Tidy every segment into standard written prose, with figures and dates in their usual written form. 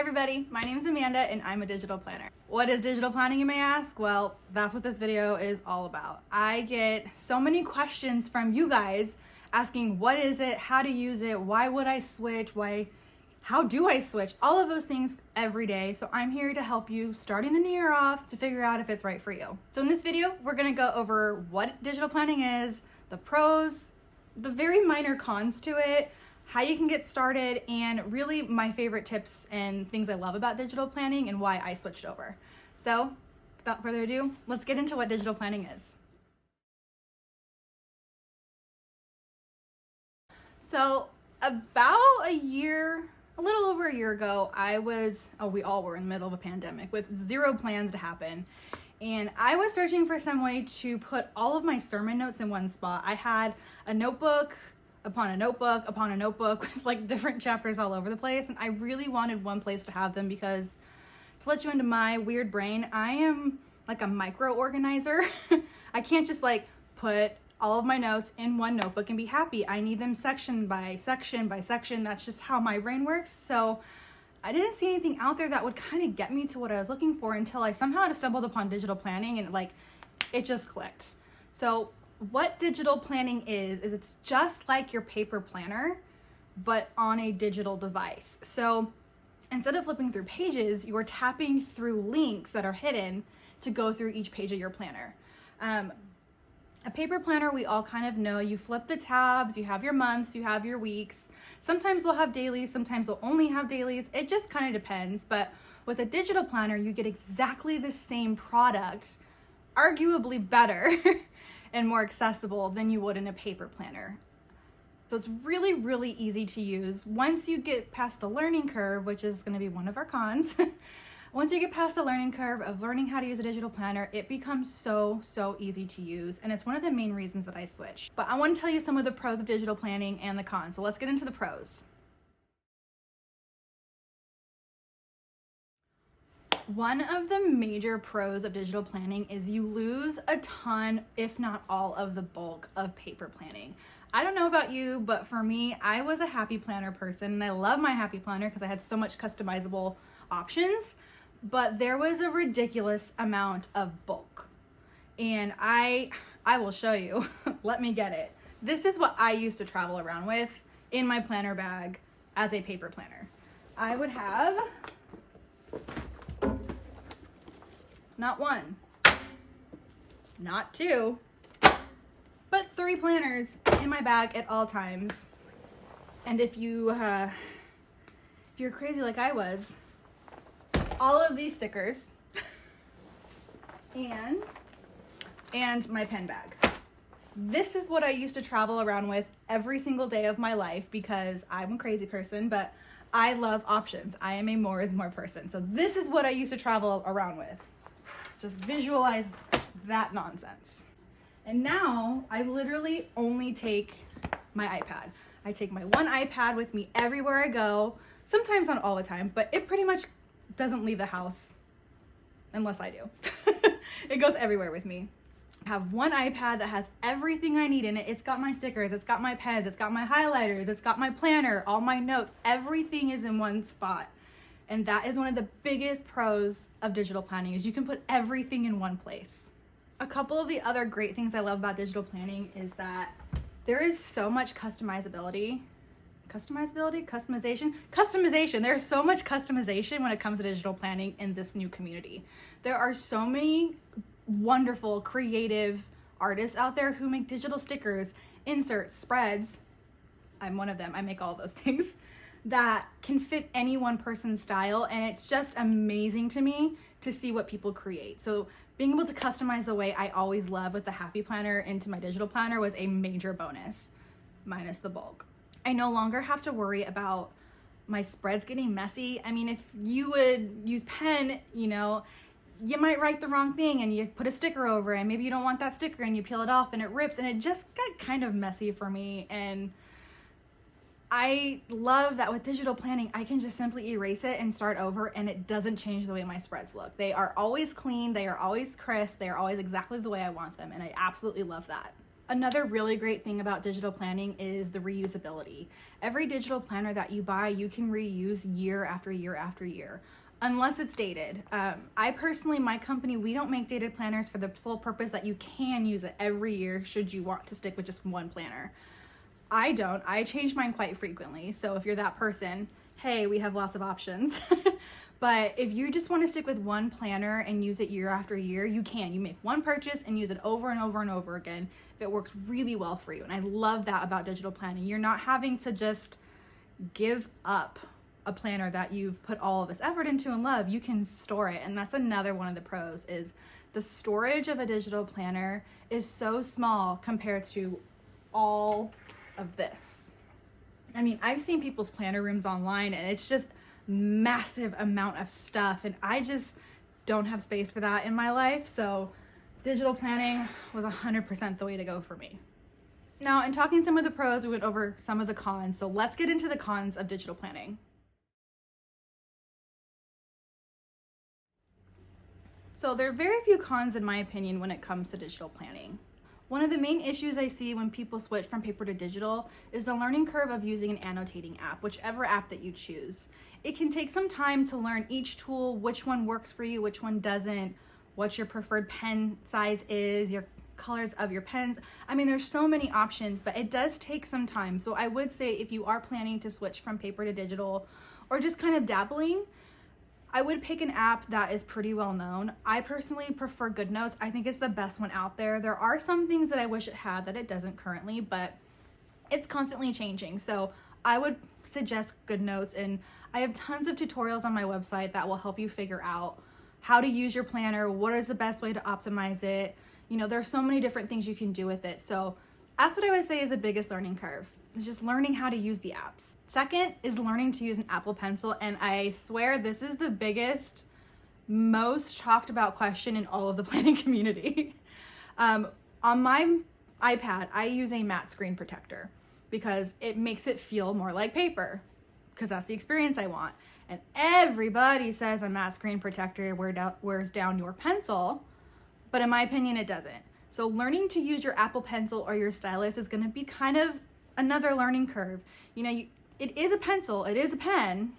everybody, my name is Amanda and I'm a digital planner. What is digital planning, you may ask? Well, that's what this video is all about. I get so many questions from you guys asking what is it, how to use it, why would I switch, how do I switch, all of those things every day. So I'm here to help you starting the new year off to figure out if it's right for you. So in this video, we're gonna go over what digital planning is, the pros, the very minor cons to it, how you can get started, and really my favorite tips and things I love about digital planning and why I switched over. So without further ado, let's get into what digital planning is. So about a little over a year ago, we all were in the middle of a pandemic with zero plans to happen. And I was searching for some way to put all of my sermon notes in one spot. I had a notebook upon a notebook upon a notebook with like different chapters all over the place. And I really wanted one place to have them because, to let you into my weird brain, I am like a micro organizer. I can't just like put all of my notes in one notebook and be happy. I need them section by section by section. That's just how my brain works. So I didn't see anything out there that would kind of get me to what I was looking for until I somehow stumbled upon digital planning, and it just clicked. So what digital planning is it's just like your paper planner, but on a digital device. So instead of flipping through pages, you're tapping through links that are hidden to go through each page of your planner. A paper planner, we all kind of know, you flip the tabs, you have your months, you have your weeks. Sometimes they'll have dailies, sometimes they'll only have dailies. It just kind of depends. But with a digital planner, you get exactly the same product, arguably better and more accessible than you would in a paper planner. So it's really, really easy to use. Once you get past the learning curve, which is going to be one of our cons, once you get past the learning curve of learning how to use a digital planner, it becomes so easy to use. And it's one of the main reasons that I switched. But I want to tell you some of the pros of digital planning and the cons. So let's get into the pros. One of the major pros of digital planning is you lose a ton, if not all, of the bulk of paper planning. I don't know about you, but for me, I was a happy planner person, and I love my happy planner because I had so much customizable options, but there was a ridiculous amount of bulk. And I will show you. Let me get it. This is what I used to travel around with in my planner bag as a paper planner. I would have not one, not two, but 3 planners in my bag at all times. And if you're crazy like I was, all of these stickers and my pen bag. This is what I used to travel around with every single day of my life because I'm a crazy person, but I love options. I am a more is more person. So this is what I used to travel around with. Just visualize that nonsense. And now I literally only take my iPad. I take my one iPad with me everywhere I go. Sometimes not all the time, but it pretty much doesn't leave the house unless I do. It goes everywhere with me. I have one iPad that has everything I need in it. It's got my stickers, it's got my pens, it's got my highlighters, it's got my planner, all my notes. Everything is in one spot. And that is one of the biggest pros of digital planning, is you can put everything in one place. A couple of the other great things I love about digital planning is that there is so much customization. There's so much customization when it comes to digital planning in this new community. There are so many wonderful, creative artists out there who make digital stickers, inserts, spreads. I'm one of them. I make all those things that can fit any one person's style. And it's just amazing to me to see what people create. So being able to customize the way I always love with the Happy Planner into my digital planner was a major bonus, minus the bulk. I no longer have to worry about my spreads getting messy. I mean, if you would use pen, you might write the wrong thing and you put a sticker over it, and maybe you don't want that sticker and you peel it off and it rips, and it just got kind of messy for me. And I love that with digital planning, I can just simply erase it and start over, and it doesn't change the way my spreads look. They are always clean, they are always crisp, they are always exactly the way I want them, and I absolutely love that. Another really great thing about digital planning is the reusability. Every digital planner that you buy, you can reuse year after year after year, unless it's dated. I personally, my company, we don't make dated planners for the sole purpose that you can use it every year should you want to stick with just one planner. I don't. I change mine quite frequently. So if you're that person, hey, we have lots of options. But if you just want to stick with one planner and use it year after year, you can. You make one purchase and use it over and over and over again if it works really well for you. And I love that about digital planning. You're not having to just give up a planner that you've put all of this effort into and love. You can store it. And that's another one of the pros is the storage of a digital planner is so small compared to all of this. I mean, I've seen people's planner rooms online and it's just massive amount of stuff, and I just don't have space for that in my life. So digital planning was 100% the way to go for me. Now, in talking some of the pros, we went over some of the cons. So let's get into the cons of digital planning. So there are very few cons in my opinion when it comes to digital planning. One of the main issues I see when people switch from paper to digital is the learning curve of using an annotating app, whichever app that you choose. It can take some time to learn each tool, which one works for you, which one doesn't, what your preferred pen size is, your colors of your pens. I mean, there's so many options, but it does take some time. So I would say if you are planning to switch from paper to digital or just kind of dabbling, I would pick an app that is pretty well known. I personally prefer GoodNotes. I think it's the best one out there. There are some things that I wish it had that it doesn't currently, but it's constantly changing. So I would suggest GoodNotes, and I have tons of tutorials on my website that will help you figure out how to use your planner, what is the best way to optimize it. You know, there's so many different things you can do with it. So that's what I would say is the biggest learning curve. It's just learning how to use the apps. Second is learning to use an Apple Pencil, and I swear this is the biggest, most talked about question in all of the planning community. On my iPad, I use a matte screen protector because it makes it feel more like paper, because that's the experience I want. And everybody says a matte screen protector wears down your pencil, but in my opinion, it doesn't. So learning to use your Apple Pencil or your stylus is gonna be kind of another learning curve. You know, it is a pencil, it is a pen,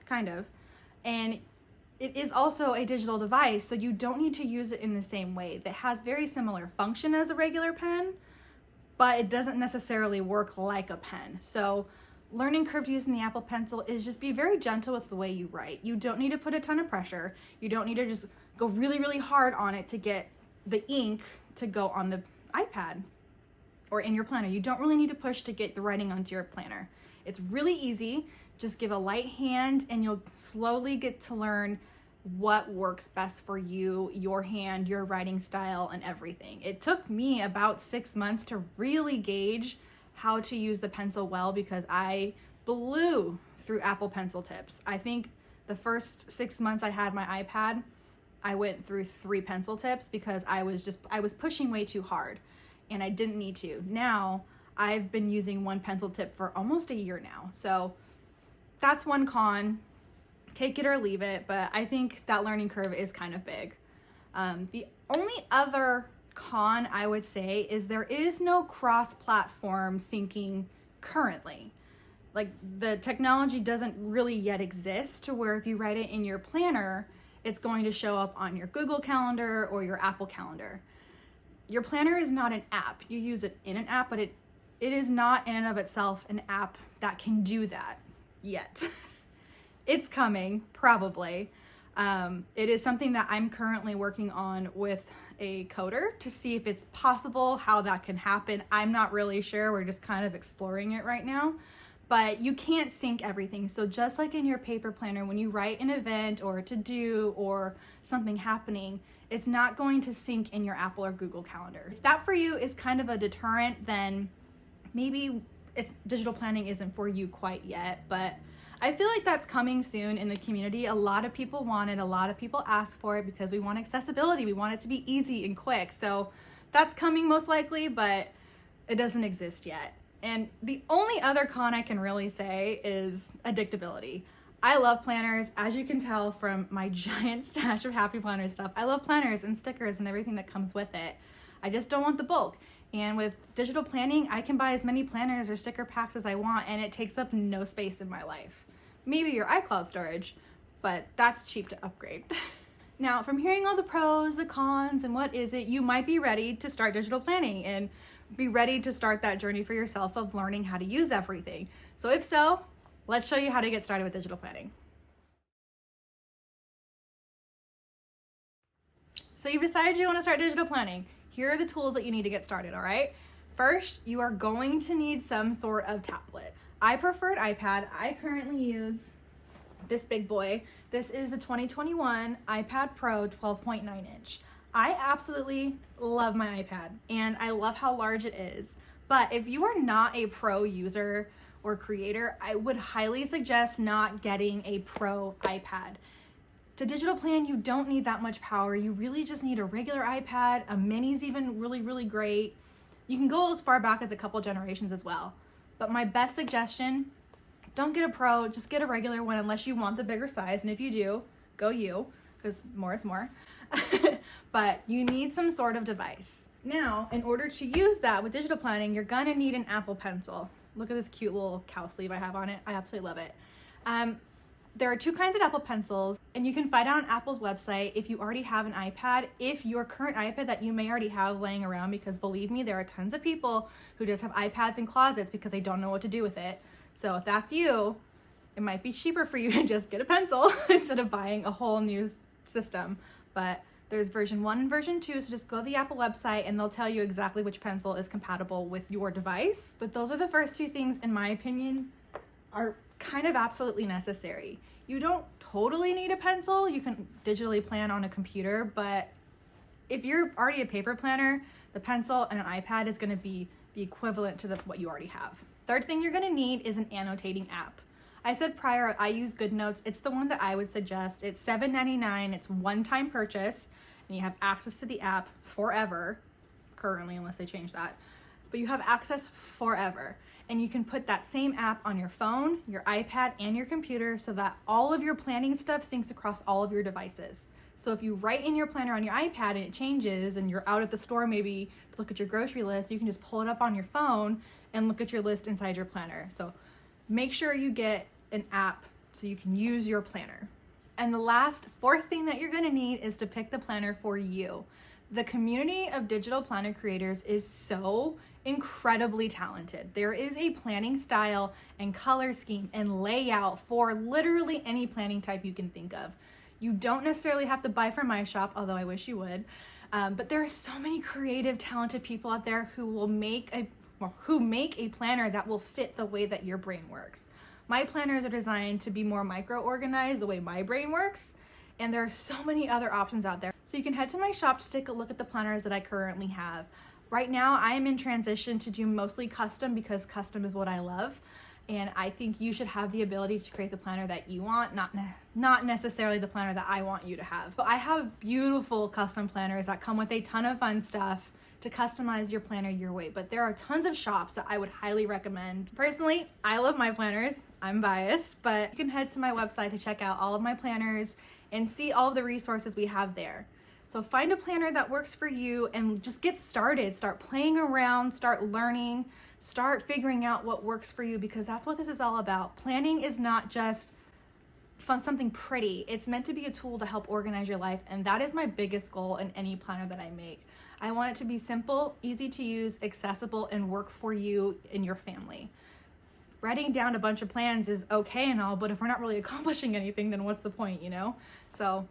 kind of, and it is also a digital device, so you don't need to use it in the same way. That has very similar function as a regular pen, but it doesn't necessarily work like a pen. So learning curve to using the Apple Pencil is just be very gentle with the way you write. You don't need to put a ton of pressure. You don't need to just go really, really hard on it to get the ink to go on the iPad or in your planner. You don't really need to push to get the writing onto your planner. It's really easy. Just give a light hand and you'll slowly get to learn what works best for you, your hand, your writing style, and everything. It took me about 6 months to really gauge how to use the pencil well because I blew through Apple Pencil tips. I think the first 6 months I had my iPad, I went through 3 pencil tips because I was pushing way too hard and I didn't need to. Now I've been using 1 pencil tip for almost a year now. So that's one con. Take it or leave it, but I think that learning curve is kind of big. The only other con I would say is there is no cross-platform syncing currently. Like the technology doesn't really yet exist to where if you write it in your planner, it's going to show up on your Google Calendar or your Apple Calendar. Your planner is not an app. You use it in an app, but it is not in and of itself an app that can do that yet. It's coming, probably. It is something that I'm currently working on with a coder to see if it's possible, how that can happen. I'm not really sure. We're just kind of exploring it right now. But you can't sync everything. So just like in your paper planner, when you write an event or a to-do or something happening, it's not going to sync in your Apple or Google Calendar. If that for you is kind of a deterrent, then maybe digital planning isn't for you quite yet, but I feel like that's coming soon in the community. A lot of people want it. A lot of people ask for it because we want accessibility. We want it to be easy and quick. So that's coming most likely, but it doesn't exist yet. And the only other con I can really say is addictability. I love planners, as you can tell from my giant stash of Happy Planner stuff. I love planners and stickers and everything that comes with it. I just don't want the bulk. And with digital planning, I can buy as many planners or sticker packs as I want, and it takes up no space in my life. Maybe your iCloud storage, but that's cheap to upgrade. Now, from hearing all the pros, the cons, and what is it, you might be ready to start digital planning and be ready to start that journey for yourself of learning how to use everything. So if so, let's show you how to get started with digital planning. So you've decided you want to start digital planning. Here are the tools that you need to get started, all right? First, you are going to need some sort of tablet. I prefer an iPad. I currently use this big boy. This is the 2021 iPad Pro 12.9 inch. I absolutely love my iPad and I love how large it is. But if you are not a pro user or creator, I would highly suggest not getting a pro iPad. To digital plan, you don't need that much power. You really just need a regular iPad. A mini's even really, really great. You can go as far back as a couple generations as well. But my best suggestion, don't get a pro, just get a regular one unless you want the bigger size. And if you do, go you, because more is more. But you need some sort of device. Now, in order to use that with digital planning, you're gonna need an Apple Pencil. Look at this cute little cow sleeve I have on it. I absolutely love it. There are two kinds of Apple Pencils, and you can find out on Apple's website if you already have an iPad, if your current iPad that you may already have laying around, because believe me, there are tons of people who just have iPads in closets because they don't know what to do with it. So if that's you, it might be cheaper for you to just get a pencil instead of buying a whole new system. But there's version 1 and version 2, so just go to the Apple website and they'll tell you exactly which pencil is compatible with your device. But those are the first two things, in my opinion, are kind of absolutely necessary. You don't totally need a pencil. You can digitally plan on a computer, but if you're already a paper planner, the pencil and an iPad is going to be the equivalent to what you already have. Third thing you're going to need is an annotating app. I said prior, I use GoodNotes. It's the one that I would suggest. It's $7.99. It's one-time purchase, and you have access to the app forever, currently, unless they change that. But you have access forever. And you can put that same app on your phone, your iPad, and your computer so that all of your planning stuff syncs across all of your devices. So if you write in your planner on your iPad and it changes and you're out at the store maybe to look at your grocery list, you can just pull it up on your phone and look at your list inside your planner. So make sure you get an app so you can use your planner. And the last, fourth thing that you're gonna need is to pick the planner for you. The community of digital planner creators is so incredibly talented. There is a planning style and color scheme and layout for literally any planning type you can think of. You don't necessarily have to buy from my shop, although I wish you would. But there are so many creative, talented people out there who will make a planner that will fit the way that your brain works. My planners are designed to be more micro-organized the way my brain works. And there are so many other options out there. So you can head to my shop to take a look at the planners that I currently have. Right now, I am in transition to do mostly custom because custom is what I love. And I think you should have the ability to create the planner that you want, not necessarily the planner that I want you to have. But I have beautiful custom planners that come with a ton of fun stuff to customize your planner your way. But there are tons of shops that I would highly recommend. Personally, I love my planners. I'm biased, but you can head to my website to check out all of my planners and see all of the resources we have there. So find a planner that works for you and just get started. Start playing around, start learning, start figuring out what works for you, because that's what this is all about. Planning is not just something pretty. It's meant to be a tool to help organize your life, and that is my biggest goal in any planner that I make. I want it to be simple, easy to use, accessible, and work for you and your family. Writing down a bunch of plans is okay and all, but if we're not really accomplishing anything, then what's the point, you know? So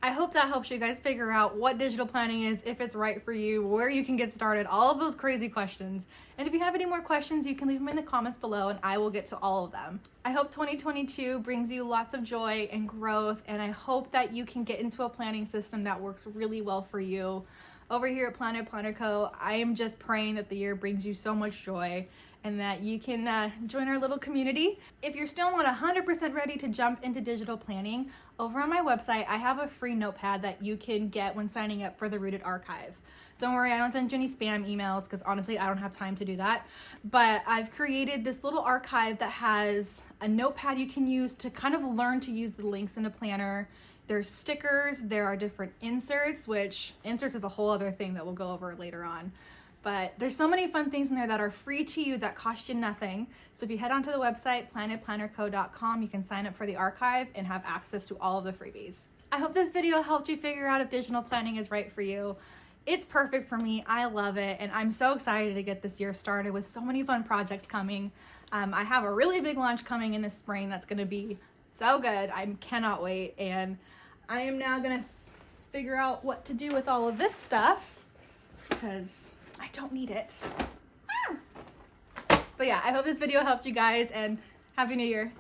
I hope that helps you guys figure out what digital planning is, if it's right for you, where you can get started, all of those crazy questions. And if you have any more questions, you can leave them in the comments below and I will get to all of them. I hope 2022 brings you lots of joy and growth, and I hope that you can get into a planning system that works really well for you. Over here at Planet Planner Co., I am just praying that the year brings you so much joy and that you can join our little community. If you're still not 100% ready to jump into digital planning, over on my website, I have a free notepad that you can get when signing up for the Rooted Archive. Don't worry, I don't send you any spam emails because honestly, I don't have time to do that. But I've created this little archive that has a notepad you can use to kind of learn to use the links in a planner. There's stickers, there are different inserts, which inserts is a whole other thing that we'll go over later on. But there's so many fun things in there that are free to you that cost you nothing. So if you head onto the website, planetplannerco.com, you can sign up for the archive and have access to all of the freebies. I hope this video helped you figure out if digital planning is right for you. It's perfect for me. I love it. And I'm so excited to get this year started with so many fun projects coming. I have a really big launch coming in the spring that's going to be so good. I cannot wait. And I am now going to figure out what to do with all of this stuff because I don't need it. But yeah, I hope this video helped you guys, and Happy New Year.